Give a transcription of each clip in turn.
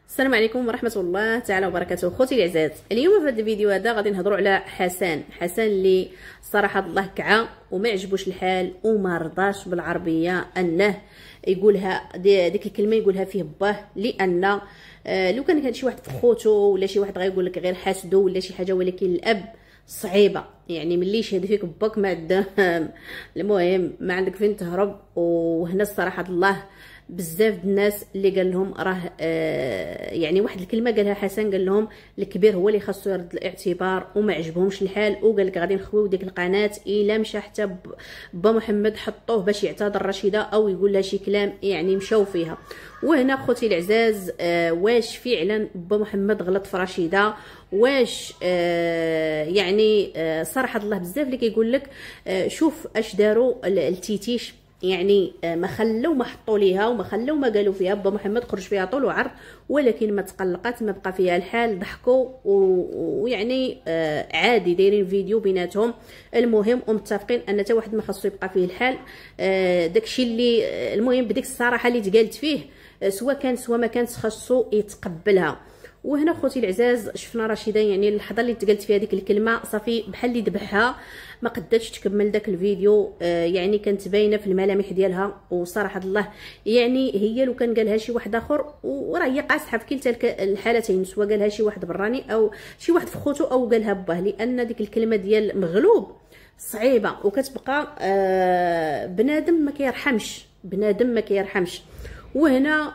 السلام عليكم ورحمه الله تعالى وبركاته. خوتي العزاز، اليوم في هذا الفيديو هذا غادي نهضروا على حسن اللي صراحه الله كعا وما عجبوش الحال وما رضاش بالعربيه انه يقولها ديك الكلمه يقولها فيه باه، لان لو كان شي واحد في خوتو ولا شي واحد غيقول لك غير حاسدو ولا شي حاجه، ولكن الاب صعيبه. يعني ملي يشهد فيك باك ما عندك المهم ما عندك فين تهرب. وهنا الصراحه الله بزاف الناس اللي قال لهم راه يعني واحد الكلمه قالها حسن، قال لهم الكبير هو اللي خاصو يرد الاعتبار وما عجبهمش الحال، وقال لك غادي نخويو ديك القناه الا مشى حتى با محمد حطوه باش يعتذر رشيده او يقول لها شي كلام يعني مشاو فيها. وهنا خوتي العزاز، واش فعلا با محمد غلط في رشيده؟ واش يعني صراحه الله بزاف اللي كيقول لك شوف اش داروا التيتيش، يعني ما خلوا ما حطوا ليها وما خلوا ما قالوا فيها. با محمد خرج فيها طول وعرض، ولكن ما تقلقات، ما بقى فيها الحال، ضحكوا ويعني عادي دايرين فيديو بيناتهم. المهم ومتفقين ان حتى واحد ما خاصو يبقى فيه الحال. داكشي اللي المهم بديك الصراحه اللي تقالت فيه، سواء كان سواء ما كانت خاصو يتقبلها. وهنا خوتي العزاز شفنا رشيده، يعني اللحظه اللي تقالت فيها ديك الكلمه صافي بحال اللي ذبحها، ما قدرتش تكمل داك الفيديو. يعني كانت باينه في الملامح ديالها. وصراحه الله يعني هي لو كان قالها شي واحد اخر، وراه هي قاصحه في كلتا الحالتين، سواء قالها شي واحد براني او شي واحد في خوتو او قالها باه، لان ديك الكلمه ديال مغلوب صعيبه. وكتبقى بنادم ما كيرحمش، بنادم ما كيرحمش. وهنا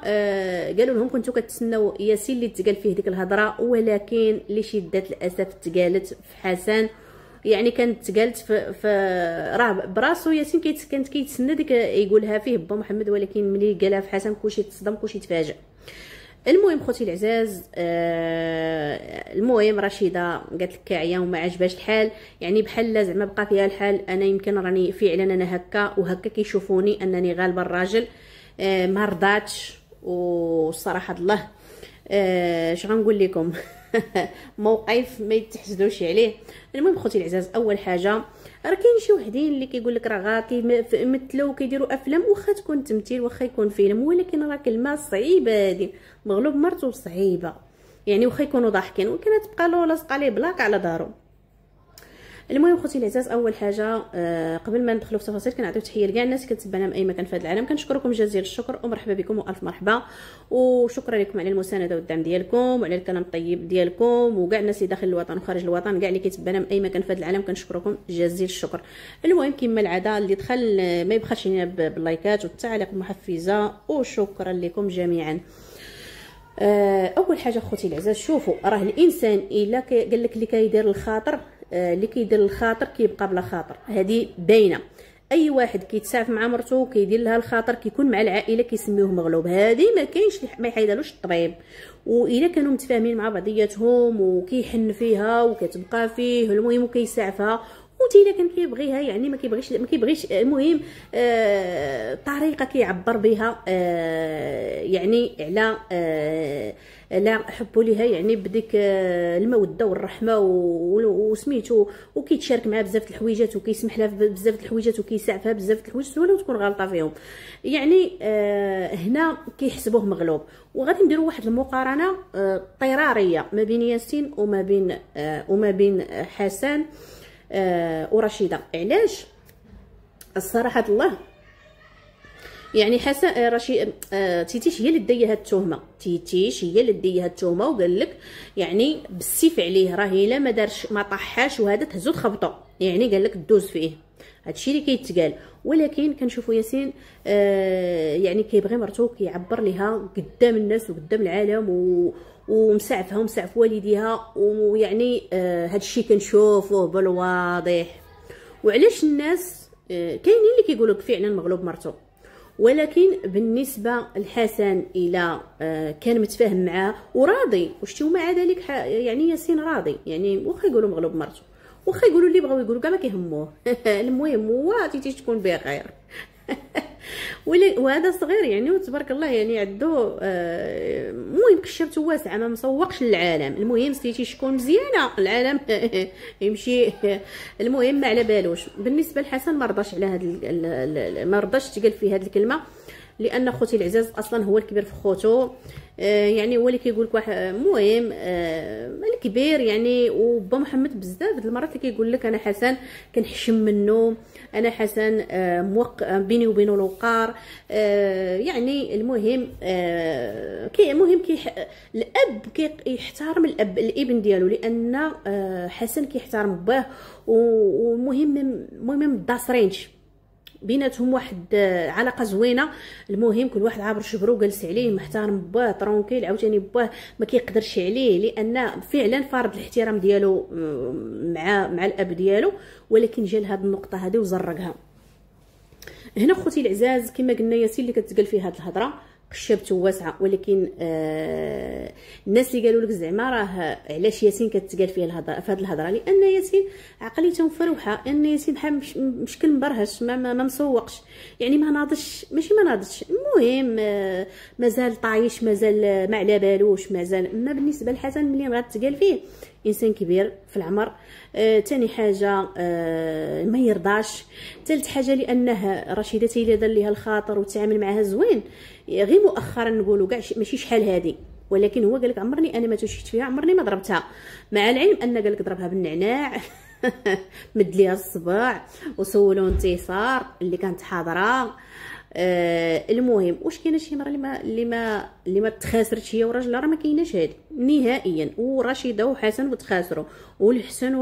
قالوا لهم كنتو كتسناو ياسين اللي تقال فيه ديك الهضره، ولكن لشده الاسف تقالت في حسن. يعني كانت تقالت في راه براسو ياسين كانت كيتسنى ديك يقولها فيه با محمد، ولكن ملي قالها في حسن كلشي تصدم كلشي تفاجئ. المهم خوتي العزاز، المهم رشيده قالت لك كاعيه وما عجباش الحال، يعني بحال زعما بقى فيها الحال. انا يمكن راني فعلا انا هكا وهكا كيشوفوني انني غالبه الراجل، ما رضاتش. والصراحه الله اش غنقول لكم موقف ما يتحسدوش عليه. المهم خوتي العزاز، اول حاجه راه كاين شي وحدين اللي كيقول لك راه كيمثلوا وكيديروا افلام، واخا تكون تمثيل واخا يكون فيلم، ولكن راه كلمه صعيبه هذه، مغلوب مرتو صعيبه. يعني واخا يكونوا ضاحكين وكانت تبقى له لاصقه ليه بلاك على دارو. المهم خوتي العزاز، اول حاجه قبل ما ندخلوا في التفاصيل كنعطيو تحيه لكاع الناس كتبعنا من اي مكان في هذا العالم. كنشكركم جزيل الشكر ومرحبا بكم والف مرحبا، وشكرا لكم على المسانده والدعم ديالكم وعلى الكلام الطيب ديالكم، وكاع الناس اللي داخل الوطن وخارج الوطن، كاع اللي كيتبعنا من اي مكان في هذا العالم كنشكركم جزيل الشكر. المهم كما العاده اللي دخل ما يبخلش علينا باللايكات والتعاليق المحفزه، وشكرا لكم جميعا. اول حاجه خوتي العزاز، شوفوا راه الانسان الا قال لك اللي كيدير الخاطر، اللي كيدير الخاطر كيبقى بلا خاطر، هذه باينه. اي واحد كيتساعف مع مرته كيدير لها الخاطر كيكون مع العائله كيسميوه مغلوب، هذه ما كاينش ما يحيدالوش الطبيب. واذا كانوا متفاهمين مع بعضياتهم وكيحن فيها وكتبقى فيه، المهم وكيساعفها، وتي الا كان كيبغيها يعني ما كيبغيش المهم طريقه كيعبر بها يعني على حبوا ليها، يعني بديك الموده والرحمه وسميتو، وكيتشارك معها بزاف د الحويجات وكيسمح لها بزاف د الحويجات وكيساعفها بزاف د الحوايج ولو تكون غلطه فيهم. يعني هنا كيحسبوه مغلوب. وغادي نديروا واحد المقارنه اضطراريه ما بين ياسين وما بين حسن ورشيده. علاش؟ الصراحه الله يعني حسن تيتيش هي اللي دايه هاد التهمه، تيتيش هي اللي دايه هاد التهمه، وقال لك يعني بالسيف عليه، راه الا ما دارش ما طاحاش وهذا تهزو تخبطو، يعني قال لك دوز فيه. هادشي اللي كيتقال. ولكن كنشوفوا ياسين يعني كيبغي مرتو كيعبر ليها قدام الناس وقدام العالم ومسعفها ومسعف والديها، ويعني هادشي كنشوفوه بالواضح. وعلاش الناس كاينين اللي كيقولوا فعلا مغلوب مرتو، ولكن بالنسبه لحسن الى كان متفاهم معاه وراضي وشتي، ومع ذلك يعني ياسين راضي، يعني واخا يقولوا مغلوب مرتو، واخا يقولوا اللي بغاو يقولوا كاع ما كيهموه المهم هو تيتيش تكون بخير وهذا صغير يعني وتبارك الله يعني عندو المهم كشرته واسعه ما مسوقش للعالم. المهم سيتي شكون مزيانه العالم يمشي. المهم ما على بالوش. بالنسبه لحسن ما رضاش على هاد ما رضاش تقال فيه هاد الكلمه، لان خوتي العزاز اصلا هو الكبير في خوتو، يعني هو اللي كيقول لك واحد المهم الكبير يعني. وبا محمد بزاف د المرات اللي كيقول لك انا حسن كنحشم منه، انا حسن بيني وبينه الوقار، يعني المهم الاب كيحترم الابن ديالو، لان حسن كيحترم باه، ومهم مداصرينش بيناتهم واحد علاقه زوينه. المهم كل واحد عابر شبرو جالس عليه محترم باه ترونكيل، عاوتاني باه ما كيقدرش عليه لان فعلا فارض الاحترام ديالو مع الاب ديالو، ولكن جا لهاد النقطه هذه وزرقها. هنا خوتي العزاز كما قلنا ياسين اللي كتقال فيه هاد الهضره قشبته واسعه، ولكن الناس اللي قالوا لك زعما راه علاش ياسين كتقال فيه الهضره في هذه الهضره، لان ياسين عقليته مفروحه، ان ياسين بحال مشكل مبرهش ما مسوقش، يعني ما ناضش، ماشي ما ناضش، المهم مازال طايش، مازال ما على بالوش، مازال. ما بالنسبه لحسن ملي غتقال فيه انسان كبير في العمر، تاني حاجه ما يرضاش، ثالث حاجه لانه رشيده اللي دار ليها الخاطر وتعامل معها زوين، غير مؤخرا نقولوا كاع ماشي شحال هذه، ولكن هو قال لك عمرني انا ما توشيت فيها، عمرني ما ضربتها، مع العلم ان قال لك ضربها بالنعناع مد ليها الصباع وسولو انتصار اللي كانت حاضره. المهم واش كاينه شي مره اللي ما تخاسرتش هي وراجلها؟ راه ما كايناش هذه نهائيا، ورشيده وحسن وتخاسروا، والحسن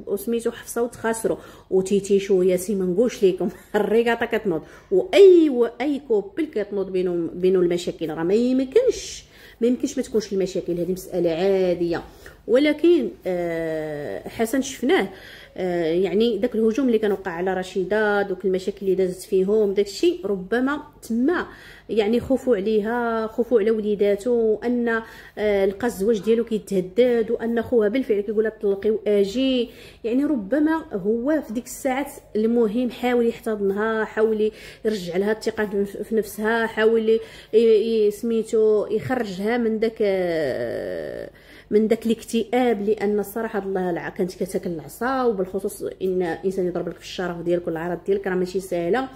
وسميتو حفصه وتخاسروا، وتيتيش وياسين ما نقولش لكم الريقاطه كتنوض، واي كوبل كتنوض بينو المشاكل، راه ما يمكنش ما تكونش المشاكل، هذه مساله عاديه. ولكن حسن شفناه يعني داك الهجوم اللي كان وقع على رشيده، دوك المشاكل اللي دازت فيهم، داك الشيء ربما تما يعني خوفوا عليها، خوفوا على وليداتو، ان لقى الزواج ديالو كيتهدد، وان خوها بالفعل كيقول لها طلقي واجي، يعني ربما هو في ديك الساعات المهم حاول يحتضنها، حاول يرجع لها الثقه في نفسها، حاول سميتو يخرجها من داك الاكتئاب، لان الصراحه الله كانت كتاكل العصا، وبالخصوص ان انسان يضرب لك في الشرف ديالك والعرض ديالك راه ماشي سهله،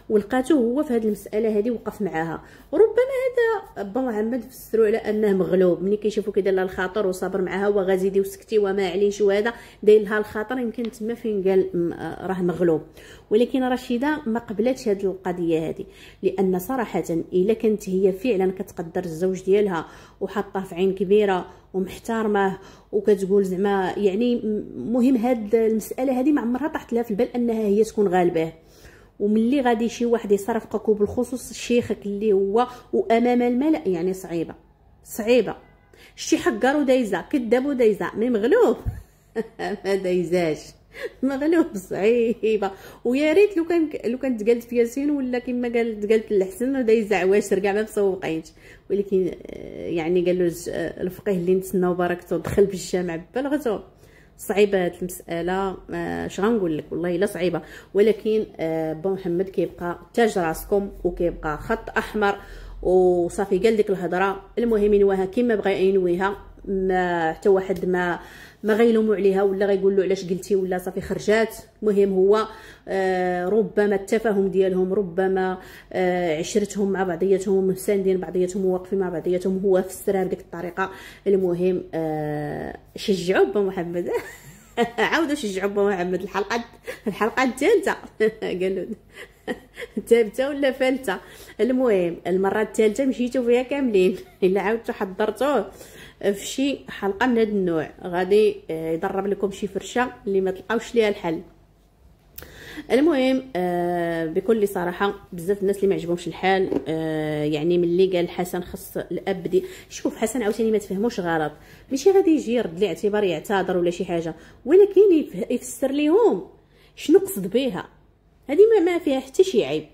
ولقاتو هو في هذه المساله هذه وقف معاها. وربما هذا با محمد فسروا على انه مغلوب، ملي كيشوفوا كيدير لها الخاطر وصابر معاها وغازيدي وسكتي وما عليش، وهذا داير لها الخاطر، يمكن تما فين قال راه مغلوب. ولكن رشيده ما قبلتش هذه القضيه هذه، لان صراحه الا كانت هي فعلا كتقدر الزوج ديالها وحاطاه في عين كبيره ومحترمه وكتقول زعما يعني مهم هاد المساله هذه ما عمرها طاحت لها في البال انها هي تكون غالباه، وملي غادي شي واحد يصرفقك وبالخصوص شيخك اللي هو وامام الملأ، يعني صعيبه شتي حقر ودايزه كذاب ودايزه مي مغلوب ما دايزاش مغلوب صعيبه. ويا ريت لو كانت قالت في ياسين ولا كما قالت الحسن ودايزه عواشر كاع ما مسوقينش، ولكن يعني قالوا الفقيه اللي نتسناو بركته دخل بالجامع بلغته. صعيبه هاد المساله، اش غنقول لك والله الا صعيبه، ولكن با محمد كيبقى تاج راسكم وكيبقى خط احمر وصافي قال ديك الهضره. المهم ينواها كما بغى ينويها، ما حتى واحد ما غيلوموا عليها ولا غيقول له علاش قلتي ولا صافي خرجات. المهم هو ربما التفاهم ديالهم، ربما عشرتهم مع بعضياتهم مساندين بعضياتهم وواقفين مع بعضياتهم، هو فسرها بديك الطريقه. المهم شجعوا با محمد عاودوا شجعوا با محمد الحلقه الثالثه قالوا ثالثه ولا ثالثه. المهم المره الثالثه مشيتوا فيها كاملين، الا عاودتوا حضرتوه في شي حلقه من هذا النوع غادي يضرب لكم شي فرشه اللي ما تلقاوش ليها الحل. المهم بكل صراحه بزاف الناس اللي ما عجبهمش الحال، يعني ملي قال حسن خص الاب دي، شوف حسن عاوتاني ما تفهموش غلط، ماشي غادي يجي يرد لي اعتبار يعتذر ولا شي حاجه، ولكن يفسر ليهم شنو قصد بها. هذه ما فيها حتى شي عيب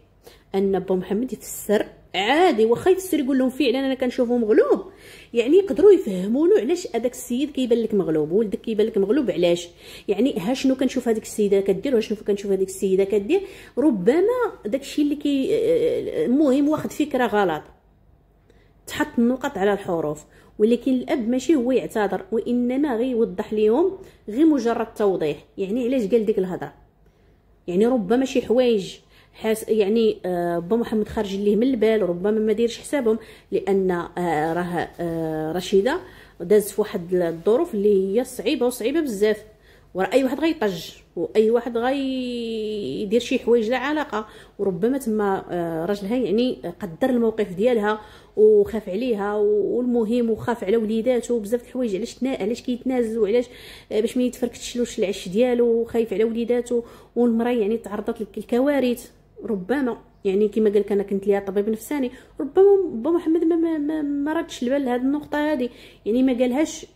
ان با محمد يفسر عادي، واخا يفسر يقول لهم فعلا انا كنشوفه مغلوب، يعني يقدروا يفهموا له علاش هذاك السيد كيبان لك مغلوب، ولدك كيبان لك مغلوب علاش، يعني ها شنو كنشوف هذيك السيده كدير وشنو كنشوف هذيك السيده كدير. ربما داكشي اللي المهم واخد فكره غلط، تحط النقط على الحروف، ولكن الاب ماشي هو يعتذر، وانما غير يوضح لهم غير مجرد توضيح، يعني علاش قال ديك الهضره، يعني ربما شي حوايج يعني با محمد خارج ليه من البال، ربما ما دايرش حسابهم، لان راه رشيده دازت في واحد الظروف اللي هي صعيبه وصعيبه بزاف، وراه اي واحد غيطج واي واحد غيدير شي حوايج لا علاقه، وربما تما راجلها يعني قدر الموقف ديالها وخاف عليها، والمهم وخاف على وليداته بزاف د الحوايج، علاش كيتنازل وعلاش باش ما يتفركتشلوش العش ديالو، خايف على وليداته، والمراه يعني تعرضت للكوارث. ربما يعني كما قال لك انا كنت ليها طبيب نفساني، ربما با محمد ما ردش البال لهاد النقطه هذه، يعني ما قالهاش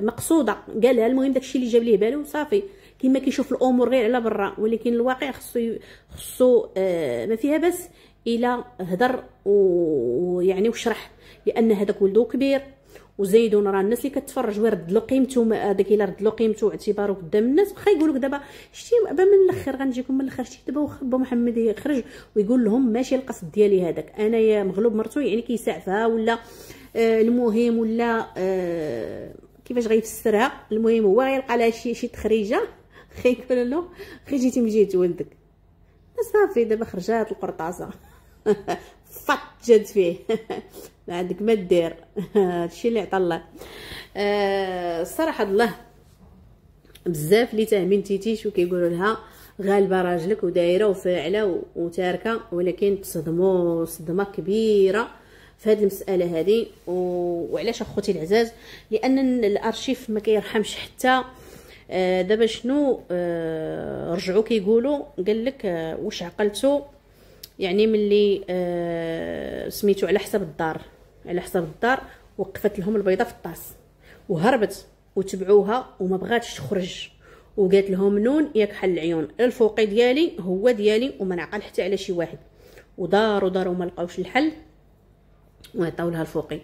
مقصوده، قالها المهم داكشي اللي جاب ليه بالو صافي، كما كيشوف الامور غير على برا، ولكن الواقع خصو ما فيها بس الى هدر ويعني وشرح، لان هذاك ولدو كبير، وزيدون راه الناس اللي كتفرج ويرد له قيمته، هذاك الا رد له قيمته واعتباره قدام الناس، واخا يقولوا لك دابا شتي من الاخر غنجيكم من الاخر، شتي دابا واخا با محمد يخرج ويقول لهم ماشي القصد ديالي هذاك، انا يا مغلوب مرتو يعني كيسعفها ولا المهم ولا كيفاش غيفسرها، المهم هو غيلقى لها شي تخريجه خيقول له خرجيتي من جهه ولدك، صافي دابا خرجات القرطاسه فط جات فيه ما عندك ما دير هادشي اللي عطا الله. الصراحه الله بزاف اللي تاهمين تيتيش وكيقولوا لها غالبه راجلك ودايره وفاعله وتاركه، ولكن تصدموا صدمه كبيره في هذه المساله هذه. وعلاش اخوتي العزاز؟ لان الارشيف ما كيرحمش حتى دابا شنو رجعوا كيقولوا، قال لك واش عقلتو يعني ملي سميتو على حساب الدار، على حساب الدار وقفت لهم البيضه في الطاس وهربت وتبعوها وما بغاتش تخرج، وقالت لهم نون ياك حل العيون، الفوقي ديالي هو ديالي وما نعقل حتى على شي واحد، وداروا وما لقاوش الحل وعطاو لها الفوقي.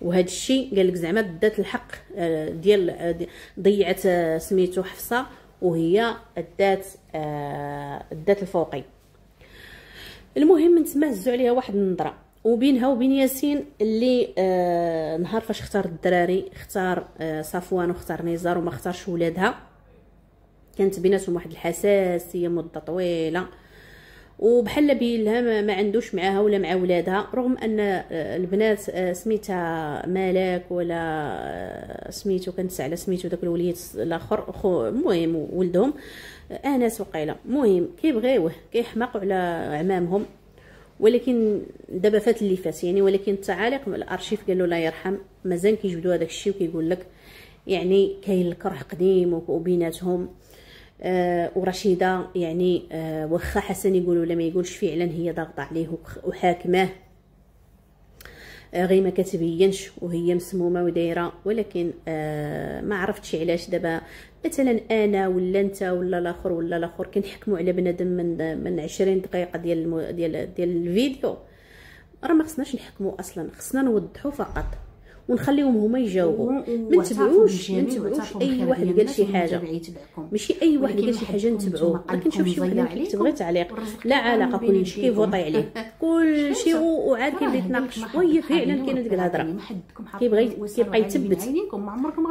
وهذا الشيء قال لك زعما دات الحق ديال ضيعت سميتو حفصه، وهي دات الفوقي. المهم من تما هزوا عليها واحد النظره، وبينها وبين ياسين اللي نهار فاش اختار الدراري اختار صفوان واختار نزار وما اختارش ولادها، كانت بيناتهم واحد الحساسيه مده طويله، وبحال بين لها ما عندوش معاها ولا مع ولادها، رغم ان البنات سميتها ملاك ولا سميتو كانت على سميتو داك الوليد الاخر المهم ولدهم انس وقيله، المهم كيبغيوه كيحماقوا على عمامهم، ولكن دابا فات اللي فات يعني. ولكن التعاليق الارشيف قالوا لا يرحم مازال كيجبدوا هذاك الشيء، وكيقول لك يعني كاين الكره قديم وبيناتهم. ورشيده يعني واخا حسن يقول ولا ما يقولش فعلا هي ضاغطه عليه وحاكماه، غير ما كتبينش وهي مسمومه ودايره، ولكن ما عرفتش علاش دابا مثلا انا ولا انت ولا الاخر ولا الاخر كنحكموا على بنادم من 20 دقيقه ديال الفيديو، راه ما خصناش نحكموا اصلا، خصنا نوضحوا فقط ونخليهم هما يجاوبوا، ما نتبعوش اي واحد قال شي حاجه، ماشي اي واحد قال شي حاجه نتبعوه. ما كنشوف شي واحد كيكتب غير تعليق لا علاقه كلشي كيفوطي عليه كلشي، وعاد كيبدا يتناقش، وهي فعلا كاينه ديك الهضره كيبقى يثبت.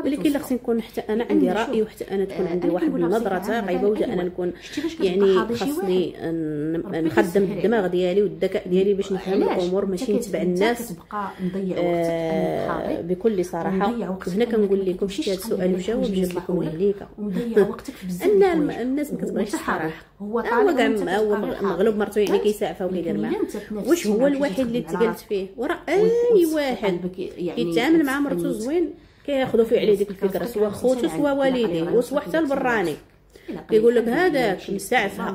ولكن الا خصني نكون حتى انا عندي راي، وحتى انا تكون عندي واحد النظره ثاقبه، وحتى انا نكون يعني خاصني نخدم الدماغ ديالي والذكاء ديالي باش نفهم الامور، ماشي نتبع الناس بكل صراحه. وهنا كنقول لكم شتي هذا السؤال وجاوب جاب لكم هليكه ومضيع وقتك في بزاف ان الناس ما كتبغيش الصراحه، هو كاع هو مغلوب مرتو يعني كيسعفها وكيدير معاه، واش هو الوحيد اللي تقالت فيه؟ وراه اي واحد كيتعامل مع مرتو زوين كياخذوا فيه عليه ديك الفكره، سواء خوتو سواء والديه وسواء حتى البراني، كيقول لك هذاك مسعفها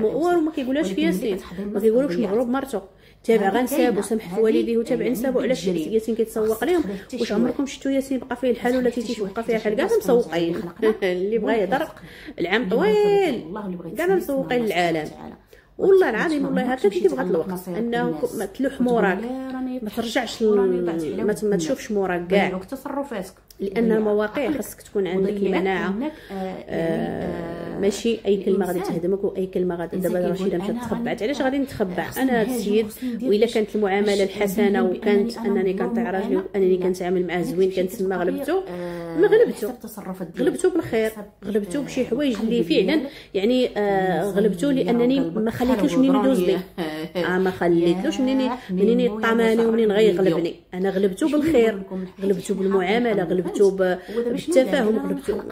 وما كيقولهاش في ياسين، ما كيقولوش مغلوب مرتو تابع غنساب وسمح في والديه وتابع نسابو. علاش ياسين كيتسوق لهم؟ واش عمركم شفتوا ياسين بقى فيه الحال ولا تيتيش بقى فيها الحال؟ كاع مسوقين اللي بغى يهضر العام طويل كاع مسوقين العالم، والله العظيم والله هكا كتبغى الوقت انه تلوح موراك، ما ترجعش ما تشوفش موراك كاع تصرفاتك لان المواقع خاصك تكون عندك المناعه. ماشي اي كلمه غادي تهدمك واي كلمه غادي دابا رشيده مشات تخبعت. علاش غادي نتخبع انا هذا السيد؟ والا كانت المعامله الحسنه وكانت انني كنطيع راجلي وانني كنتعامل معاه زوين كنتسمى غلبته، ما غلبته بالخير، غلبته بشي حوايج اللي فعلا يعني غلبته لانني ما خليتلوش منين يدوز لي، ما خليتلوش منين يطماني ومنين غيغلبني. انا غلبته بالخير، غلبته بالمعامله، غلبته بالتفاهم، غلبته.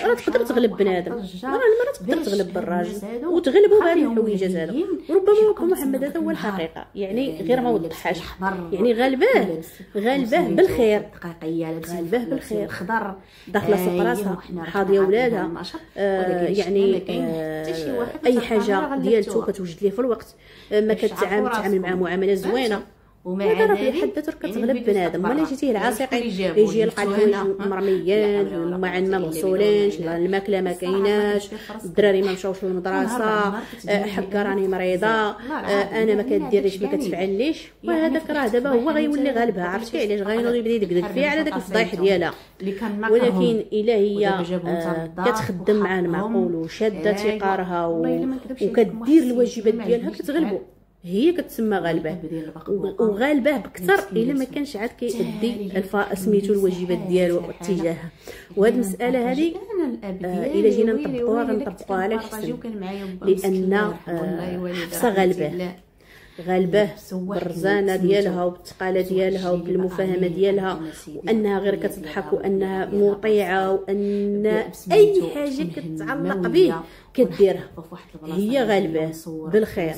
راه تقدر تغلب بنادم، راه تقدر تغلب بالراجل وتغلبوا بهذه الحويجات هذا. وربما محمد هذا هو الحقيقه، يعني غير ما وضحهاش، يعني غالباه بالخير، غالباه بالخير، داخله سوق راسها حاضيه ولادها، يعني اي حاجه ديالته كتوجد ليه في الوقت، ما كتعامل معاه معامله زوينه، وهذا راه في حد ذاته كتغلب بنادم. ولا جيتيه العاصقين يجي يلقى الحوايج مرميين، ما عندنا مغسولينش، الماكله ما كايناش، الدراري ما مشاوش للمدرسه، حكا راني مريضه، انا ما كديرليش ما كتفعليش، وهذاك راه دابا هو غيولي غالبها. عرفتي علاش؟ غينوض يبدا يدقدق فيها على داك الفضايح ديالها. ولكن الا هي كتخدم معاه المعقول وشاده ثقارها وكدير الواجبات ديالها كتغلبو، هي كتسمى غالباه. وغالباه بكثر الا ما كانش عاد كيأدي سميتو الواجبات ديالو اتجاهها. وهاد المساله هذه الا جينا نطبقوها غنطبقوها على حسن، لان حفصه غالباه بالرزانه ديالها وبالثقاله ديالها وبالمفاهمه ديالها، وانها غير كتضحك، وانها مطيعه، وان اي حاجه كتعلق به كديرها. هي غالباه بالخير،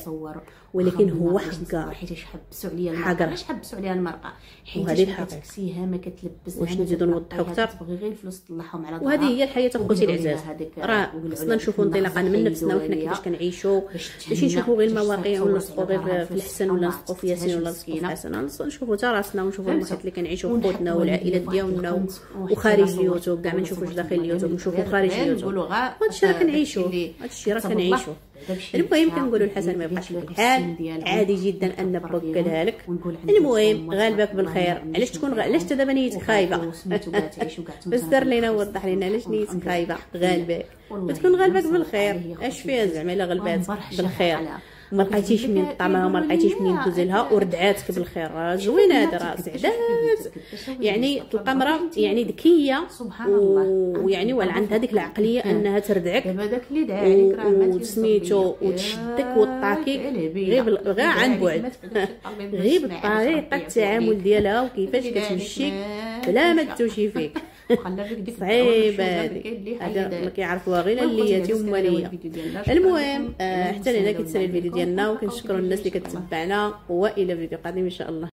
ولكن هو حقار، حيت حبسوا عليا المرأة، علاش حبسوا عليها المرأة؟ حيت كتكسيها ما كتلبسها، واش نزيدو نوضحوا اكثر؟ تبغي غير الفلوس تطلعهم على وهذه هي الحياه اخوتي العزاز. راه خصنا نشوفوا انطلاقا من نفسنا وحنا كيفاش كنعيشوا، ماشي نشوفوا غير المواقع ونلصقوا غير في الحسن ولا نلصقوا في ياسين ولا نلصقوا في حسن، نشوفوا حتى راسنا ونشوفوا المحيط اللي كنعيشوا خوتنا والعائلات ديالنا وخارج اليوتيوب. كاع ما نشوفوش داخل اليوتيوب، نشوفوا خارج اليوتيوب. هادشي راه كنعيشوا، هادشي راه كنعيشوا. المهم كنقولوا الحسن ما يبقاش في الحال، عادي جدا ان باك قالها لك. المهم غالبك بالخير. علاش تكون علاش انت دابا نيتك خايبه؟ بس دار لينا ووضح لينا علاش نيتك خايبه. غالبك تكون غالبك بالخير. اش فيها زعما الا غلبات بالخير وما لقيتيش منين طعمها وما لقيتيش منين تزلها وردعاتك بالخير، زوينه هذا راه سعدات. يعني تلقى مرا يعني ذكيه ويعني ولا عندها هذيك العقليه انها تردعك وسميتو وتشدك وتطاكي غير عن بعد، غير بطريقه التعامل ديالها وكيفاش كتمشيك بلا ما تمشي فيك. صعيبه هذه ما كيعرفوها غير اللياتي ومواليه. المهم حتى لهنا كيتسالي الفيديو ديالنا، وكنشكروا الناس اللي كتتبعنا، والى فيديو قادم ان شاء الله.